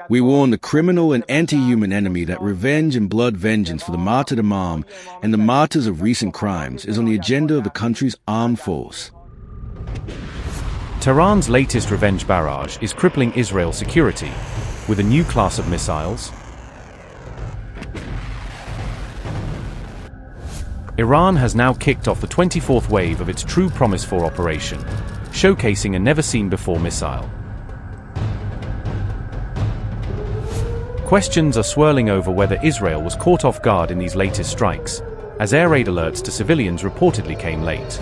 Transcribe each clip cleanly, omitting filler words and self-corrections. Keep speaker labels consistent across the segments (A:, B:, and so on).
A: We warn the criminal and anti-human enemy that revenge and blood vengeance for the martyred imam and the martyrs of recent crimes is on the agenda of the country's armed force.
B: Tehran's latest revenge barrage is crippling Israel's security with a new class of missiles. Iran has now kicked off the 24th wave of its True Promise 4 operation, showcasing a never-seen-before missile. Questions are swirling over whether Israel was caught off guard in these latest strikes, as air raid alerts to civilians reportedly came late.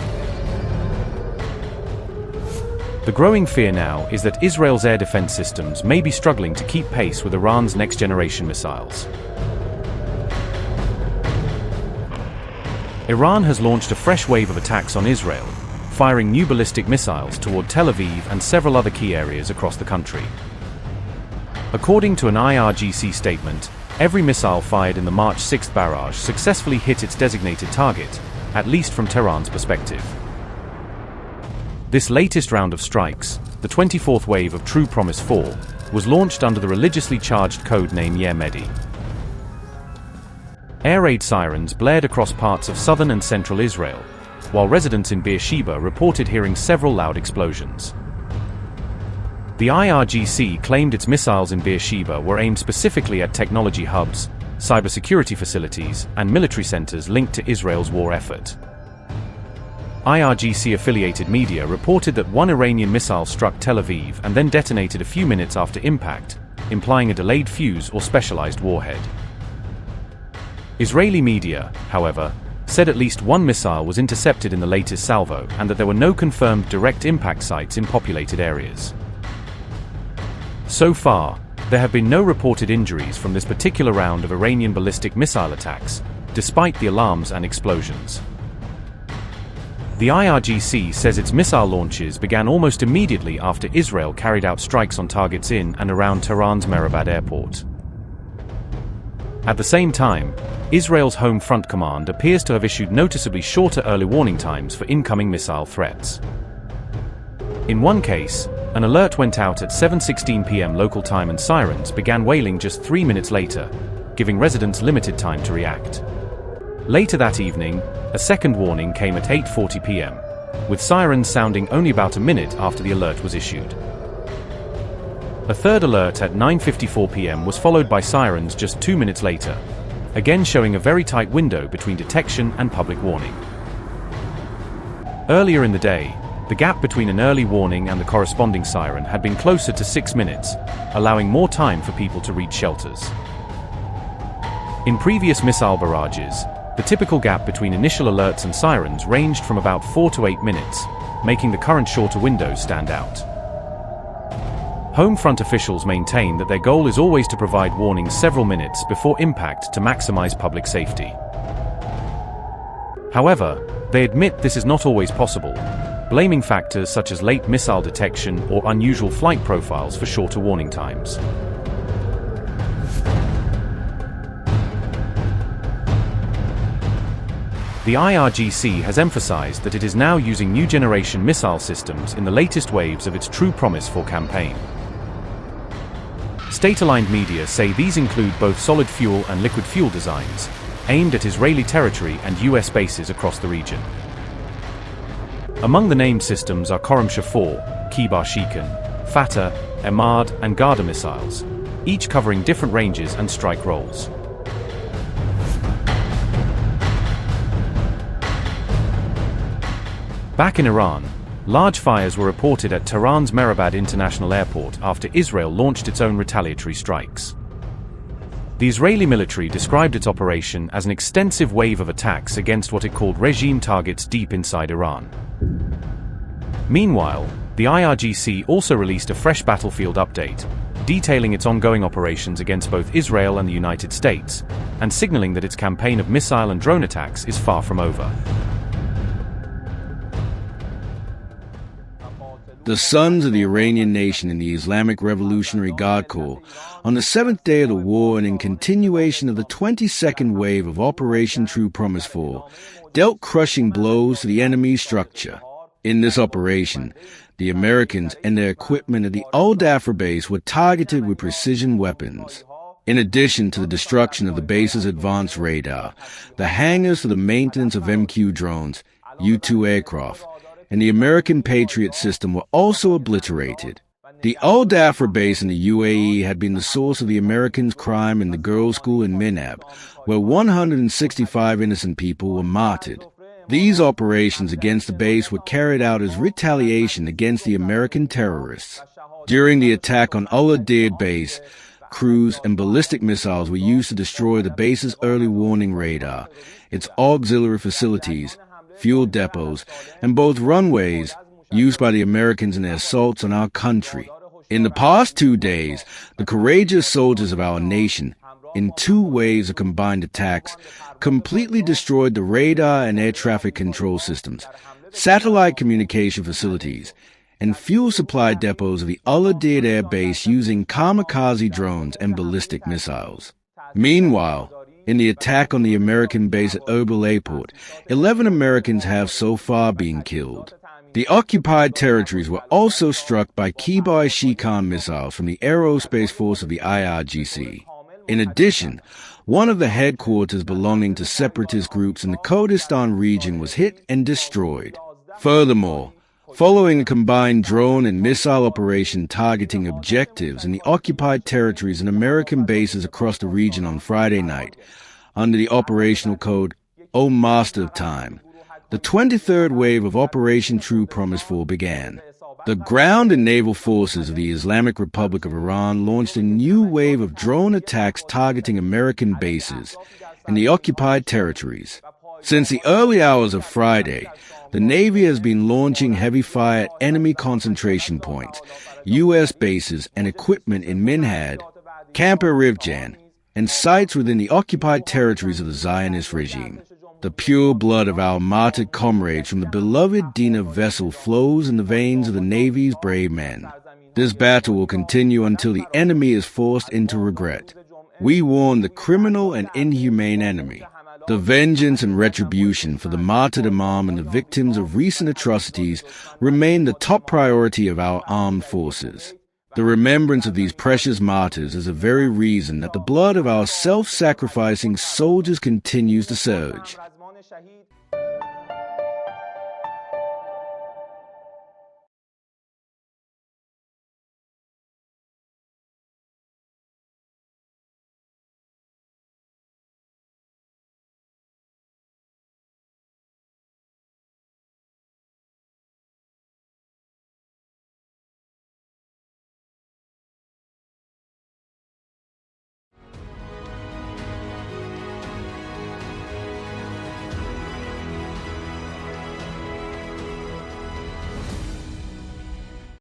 B: The growing fear now is that Israel's air defense systems may be struggling to keep pace with Iran's next-generation missiles. Iran has launched a fresh wave of attacks on Israel, firing new ballistic missiles toward Tel Aviv and several other key areas across the country. According to an IRGC statement, every missile fired in the March 6th barrage successfully hit its designated target, at least from Tehran's perspective. This latest round of strikes, the 24th wave of True Promise 4, was launched under the religiously charged code name Yer Mehdi. Air raid sirens blared across parts of southern and central Israel, while residents in Beersheba reported hearing several loud explosions. The IRGC claimed its missiles in Beersheba were aimed specifically at technology hubs, cybersecurity facilities, and military centers linked to Israel's war effort. IRGC-affiliated media reported that one Iranian missile struck Tel Aviv and then detonated a few minutes after impact, implying a delayed fuse or specialized warhead. Israeli media, however, said at least one missile was intercepted in the latest salvo and that there were no confirmed direct impact sites in populated areas. So far, there have been no reported injuries from this particular round of Iranian ballistic missile attacks, despite the alarms and explosions. The IRGC says its missile launches began almost immediately after Israel carried out strikes on targets in and around Tehran's Mehrabad airport. At the same time, Israel's Home Front Command appears to have issued noticeably shorter early warning times for incoming missile threats. In one case, an alert went out at 7:16 p.m. local time and sirens began wailing just 3 minutes later, giving residents limited time to react. Later that evening, a second warning came at 8:40 p.m., with sirens sounding only about a minute after the alert was issued. A third alert at 9:54 p.m. was followed by sirens just 2 minutes later, again showing a very tight window between detection and public warning. Earlier in the day, the gap between an early warning and the corresponding siren had been closer to 6 minutes, allowing more time for people to reach shelters. In previous missile barrages, the typical gap between initial alerts and sirens ranged from about 4 to 8 minutes, making the current shorter windows stand out. Home front officials maintain that their goal is always to provide warnings several minutes before impact to maximize public safety. However, they admit this is not always possible, blaming factors such as late missile detection or unusual flight profiles for shorter warning times. The IRGC has emphasized that it is now using new generation missile systems in the latest waves of its True Promise 4 campaign. State-aligned media say these include both solid fuel and liquid fuel designs, aimed at Israeli territory and US bases across the region. Among the named systems are Khorramshahr 4, Kibar Shikan, Fatah, Emad, and Garda missiles, each covering different ranges and strike roles. Back in Iran, large fires were reported at Tehran's Mehrabad International Airport after Israel launched its own retaliatory strikes. The Israeli military described its operation as an extensive wave of attacks against what it called regime targets deep inside Iran. Meanwhile, the IRGC also released a fresh battlefield update, detailing its ongoing operations against both Israel and the United States, and signaling that its campaign of missile and drone attacks is far from over.
A: The sons of the Iranian nation in the Islamic Revolutionary Guard Corps, on the 7th day of the war and in continuation of the 22nd wave of Operation True Promise 4, dealt crushing blows to the enemy's structure. In this operation, the Americans and their equipment at the Old Afra base were targeted with precision weapons. In addition to the destruction of the base's advanced radar, the hangars for the maintenance of MQ drones, U-2 aircraft, and the American Patriot system were also obliterated. The Old Afra base in the UAE had been the source of the Americans' crime in the girls' school in Minab, where 165 innocent people were martyred. These operations against the base were carried out as retaliation against the American terrorists. During the attack on Al Udeid base, cruise and ballistic missiles were used to destroy the base's early warning radar, its auxiliary facilities, fuel depots, and both runways used by the Americans in their assaults on our country. In the past 2 days, the courageous soldiers of our nation, in 2 waves of combined attacks, completely destroyed the radar and air traffic control systems, satellite communication facilities, and fuel supply depots of the Al Udeid Air Base using kamikaze drones and ballistic missiles. Meanwhile, in the attack on the American base at Erbil Airport, 11 Americans have so far been killed. The occupied territories were also struck by Kibar-Shikan missiles from the Aerospace Force of the IRGC. In addition, one of the headquarters belonging to separatist groups in the Kurdistan region was hit and destroyed. Furthermore, following a combined drone and missile operation targeting objectives in the occupied territories and American bases across the region on Friday night, under the operational code O Master of Time, the 23rd wave of Operation True Promise 4 began. The ground and naval forces of the Islamic Republic of Iran launched a new wave of drone attacks targeting American bases in the occupied territories. Since the early hours of Friday, the Navy has been launching heavy fire at enemy concentration points, U.S. bases, and equipment in Minhad, Camp Rivjan, and sites within the occupied territories of the Zionist regime. The pure blood of our martyred comrades from the beloved Dina vessel flows in the veins of the Navy's brave men. This battle will continue until the enemy is forced into regret. We warn the criminal and inhumane enemy. The vengeance and retribution for the martyred Imam and the victims of recent atrocities remain the top priority of our armed forces. The remembrance of these precious martyrs is the very reason that the blood of our self-sacrificing soldiers continues to surge.